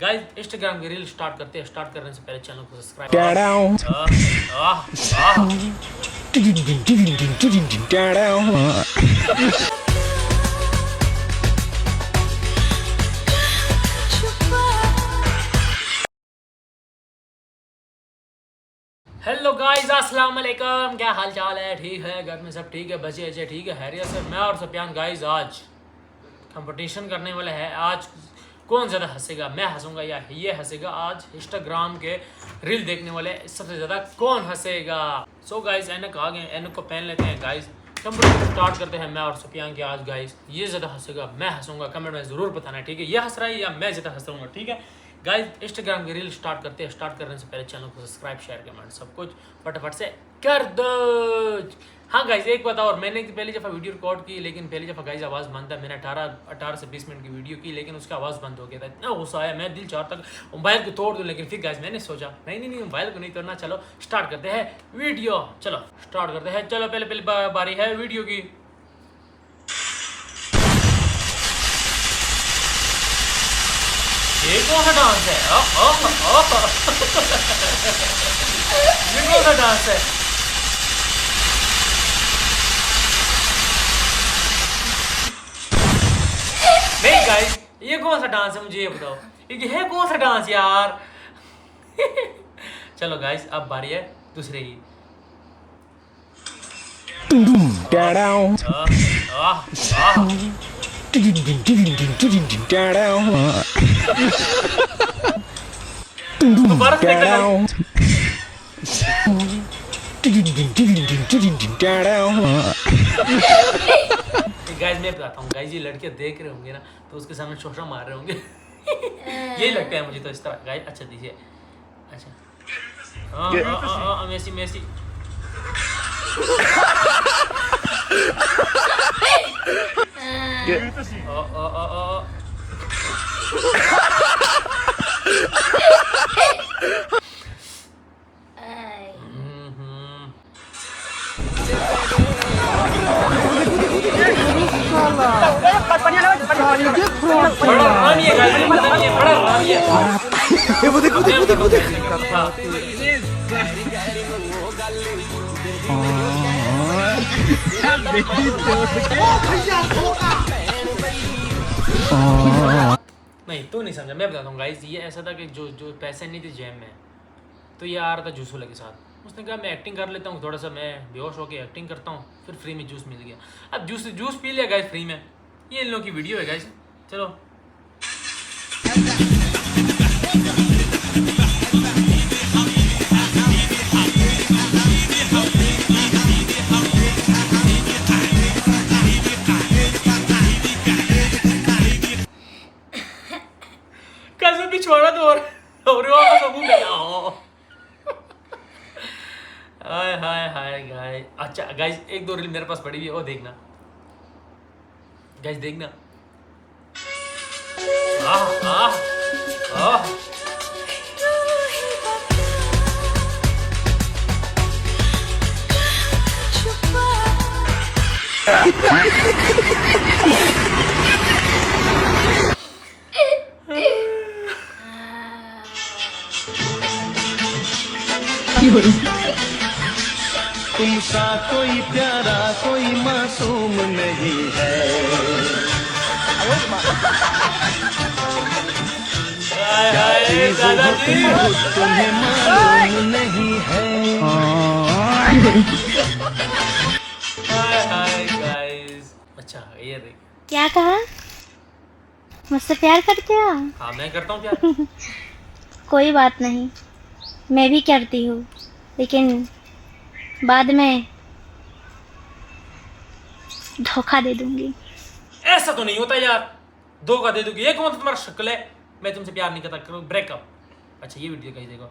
Guys Instagram की reel start करते हैं। स्टार्ट करने से पहले चैनल को सब्सक्राइब हेलो गाइस, अस्सलाम वालेकुम। क्या हाल चाल है? ठीक है, घर में सब ठीक है, बच्चे अच्छे ठीक है, हैरियत से। मैं और सफियान गाइस आज कंपटीशन करने वाले हैं। आज कौन ज़्यादा हंसेगा, मैं हंसूंगा या ये हंसेगा। आज इंस्टाग्राम के रील देखने वाले सबसे ज़्यादा कौन हंसेगा। सो गाइस ऐनक आ गए, ऐनक को पहन लेते हैं गाइस। कंपटीशन स्टार्ट करते हैं मैं और सफियान के। आज गाइस ये ज़्यादा हंसेगा, मैं हंसूंगा। कमेंट में ज़रूर बताना है, ठीक है? ये हंस रहा है या मैं ज़्यादा हंसूंगा, ठीक है गाइस? इंस्टाग्राम की रील स्टार्ट करते हैं। स्टार्ट करने से पहले चैनल को सब्सक्राइब, शेयर, कमेंट सब कुछ फटाफट से कर दो। हाँ गाइस एक बात और, मैंने पहली दफ़ा वीडियो रिकॉर्ड की, लेकिन पहली दफ़ा गाइस आवाज़ बंद था। मैंने 18 से 20 मिनट की वीडियो की, लेकिन उसका आवाज़ बंद हो गया था। इतना गुस्सा आया, मैं दिल चाहता मोबाइल को तोड़ दूँ, लेकिन फिर गाइस मैंने सोचा नहीं मोबाइल को नहीं तोड़ना। चलो स्टार्ट करते हैं वीडियो। चलो स्टार्ट करते हैं। चलो पहले बारी है वीडियो की। ये कौन सा डांस है? ये कौन सा डांस है? नहीं गाइस, ये कौन सा डांस है? मुझे ये बताओ, ये है कौन सा डांस यार? चलो गाइस अब बारी है दूसरे की। दोबारा से गाइस मैं बताता हूँ गाइस, ये लड़कियां देख रहे होंगे ना तो उसके सामने शोशा मार रहे होंगे। यही लगता है मुझे तो इस तरह गाइस। अच्छा दीजिए, अच्छा मेसी मेसी। नहीं तो नहीं समझा, मैं बताता हूँ गाइस। ये ऐसा था कि जो पैसे नहीं थे जेब में, तो ये आ रहा था जूस वाले के साथ। उसने कहा मैं एक्टिंग कर लेता हूँ, थोड़ा सा मैं बेहोश होकर एक्टिंग करता हूँ, फिर फ्री में जूस मिल गया। अब जूस पी लिया गाइस फ्री में। ये इन लोगों की वीडियो है गाइस। चलो कैसे पिछवाड़ा तो और हाय हाय हाय गाइस। अच्छा गाइस एक दो रील मेरे पास पड़ी हुई है, वो देखना गाइस, देखना। तुमसा कोई प्यारा कोई मासूम नहीं है। दादाजी तुम्हें मालूम नहीं है। Hi guys. अच्छा ये देख, क्या कहा? मुझसे प्यार करते हो? हाँ मैं करता हूँ प्यार। कोई बात नहीं, मैं भी करती हूँ, लेकिन बाद में धोखा दे दूंगी। ऐसा तो नहीं होता यार, धोखा दे दूंगी? ये कौन सा तुम्हारा शक्ल है? मैं तुमसे प्यार नहीं करता, करो ब्रेकअप। अच्छा ये वीडियो कहीं देखो।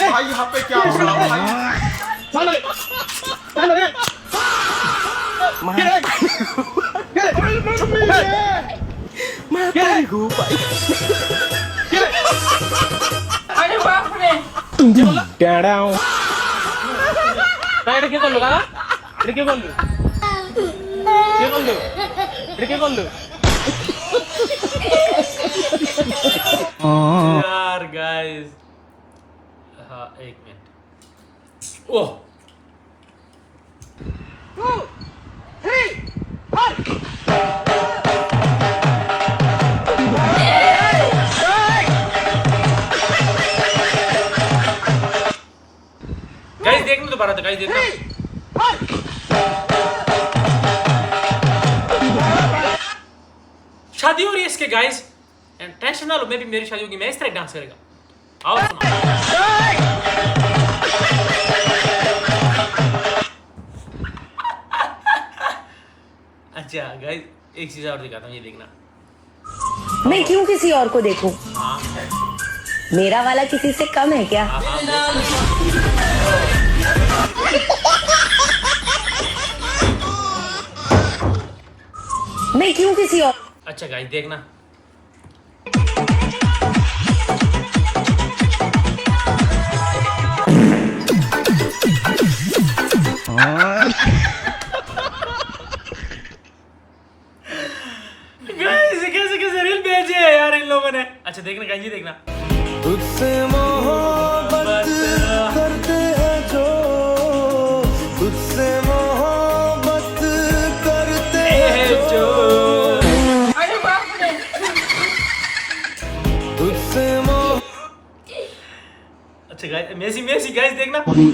भाई यहाँ पे क्या हो रहा है अरे बाप रे। এটা কে করলো দাদা? এটা কে করলো? কে করলো? এটা কে করলো? यार गाइस, हाँ एक मिनट। ओह गाइस देखना दोबारा, तो गाइस देखना। शादी हो रही है इसके गाइस, टेंशन ना लो, मैं भी, मेरी शादी होगी, मैं इस तरह डांस करेगा। आओ सुनो। अच्छा गाइस एक चीज और दिखाता हूँ, ये देखना। मैं क्यों किसी और को देखूं? हाँ मेरा वाला किसी से कम है क्या? हाँ, मैं क्यों किसी और? अच्छा गाइस देखना। गाइस कैसे कैसे रील भेजे हैं यार इन लोगों ने। अच्छा देखना गाइस, ये देखना। तुझसे मोहब्बत करते हैं जो, तुझसे मोहब्बत करते हैं जो, तुझसे अच्छा गाइस मेसी मेसी गाइस देखना।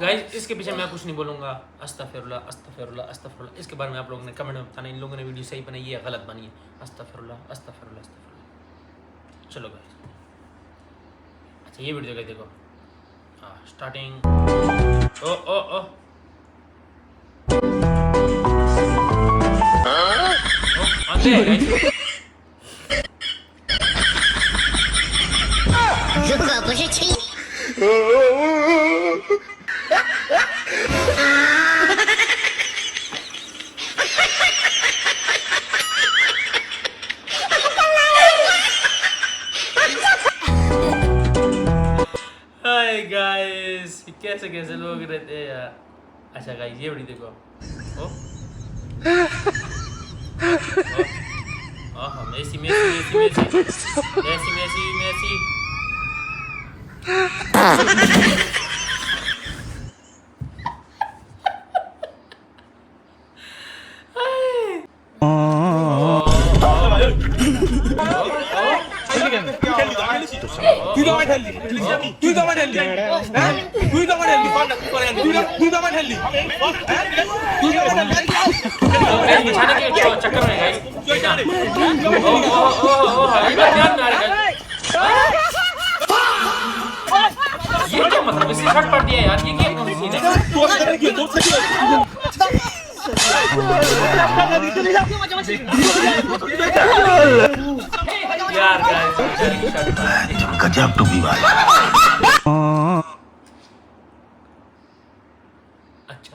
गाइस इसके पीछे मैं कुछ नहीं बोलूंगा। अस्तगफिरुल्लाह अस्तगफिरुल्लाह अस्तगफिरुल्लाह। इसके बारे में आप लोगों ने कमेंट में बताना, इन लोगों ने वीडियो सही बनाई है या गलत बनी है। अस्तगफिरुल्लाह अस्तगफिरुल्लाह अस्तगफिरुल्लाह। चलो गाइस, अच्छा ये वीडियो गाइस देखो। हाँ स्टार्टिंग। ओ ओ ओ आते हैं गाइस। हाय गाइस कैसे कैसे लोग रहते हैं यार। अच्छा गाइस ये वीडियो देखो। ओ हाँ Messi Messi Messi Messi Messi Messi Messi. बिछाने के चक्कर में गाइस ये क्या मतलब, इससे शर्ट पड़ दिया यार, ये क्या सीन है यार गाइस। गजब टूपी वाला। अच्छा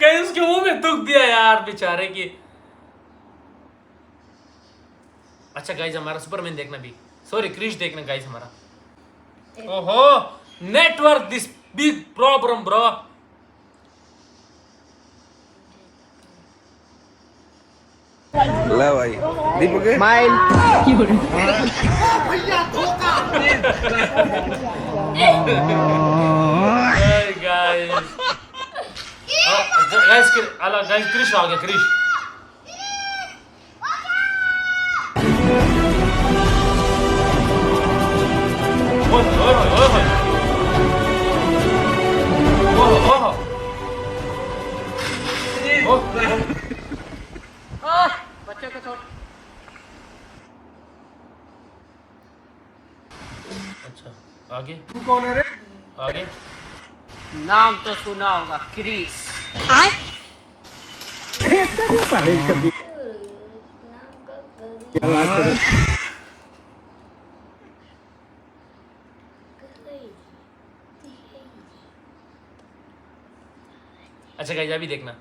कहीं उसके मुंह में थूक दिया यार बेचारे की। अच्छा गाइस हमारा सुपरमैन देखना भी, सॉरी क्रिश देखना गाइस हमारा। ओहो network this big problem bro. ला भाई दीपक गाइस गाइस क्रिश आ गया क्रिश। ओए ओए ओए ओए बच्चे को छोड़। अच्छा आगे आगे तू कौन है रे? आगे नाम तो सुना होगा, क्रिस। अच्छा गाइस अभी देखना।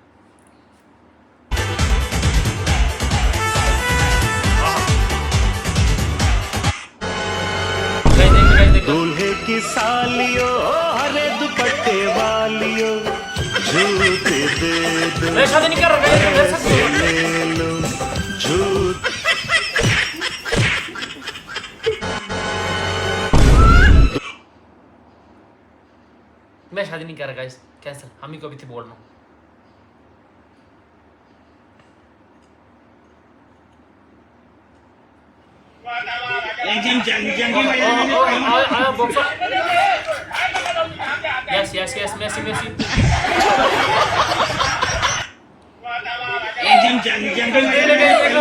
दूल्हे की सालियों हरे दुपट्टे वालियों झूठ दे दो मैं शादी नहीं कर रहा, मेरे साथ नहीं हो रहा। ले लो झूठ मैं शादी नहीं कर रहा गाइस, कैंसिल। हम ही को भी थी बोल रहा हूँ। Yes yes yes Messi Messi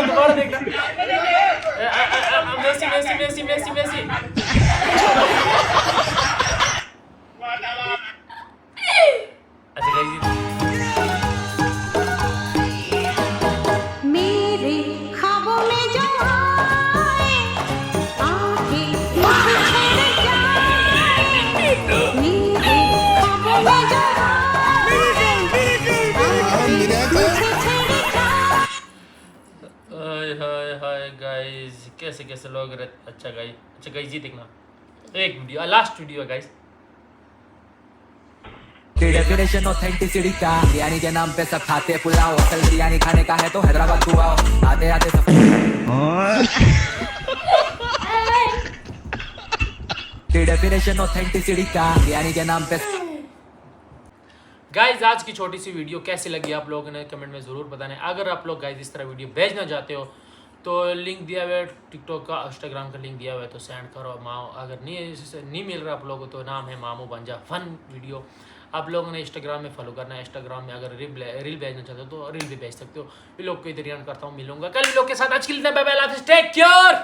दोबारा देखना। Messi Messi Messi Messi Messi अच्छा गाइस मेरे ख्वाबों में जो आए आंखें मुझे छेड़ जाए, मेरे ख्वाबों में जो आए आंखें मुझे छेड़ जाए। हाय हाय हाय गाइस कैसे कैसे लोग रहते। अच्छा गाइस, अच्छा गाइस ये देखना एक वीडियो, लास्ट वीडियो है गाइस। डेफिनेशन ऑथेंटिसिटी का बिरयानी के नाम पे सब खाते पुलाव, असल बिरयानी खाने का है तो हैदराबाद को आओ। आते आते सब डेफिनेशन ऑथेंटिसिटी का बिरयानी के नाम पे। गाइज आज की छोटी सी वीडियो कैसी लगी आप लोगों ने कमेंट में ज़रूर बताना। अगर आप लोग गाइज इस तरह वीडियो भेजना चाहते हो तो लिंक दिया हुआ है, टिकटॉक का इंस्टाग्राम का लिंक दिया हुआ है, तो सेंड करो। अगर नहीं मिल रहा आप लोगों को तो नाम है मामू बंजा फन वीडियो। आप लोगों ने इंस्टाग्राम में फॉलो करना है। इंस्टाग्राम में अगर रील भेजना चाहते हो तो रील भी भेज सकते हो। वी लोग को इधर करता हूँ, मिलूंगा कल लोग के साथ। आज के लिए बाय बाय, टेक केयर।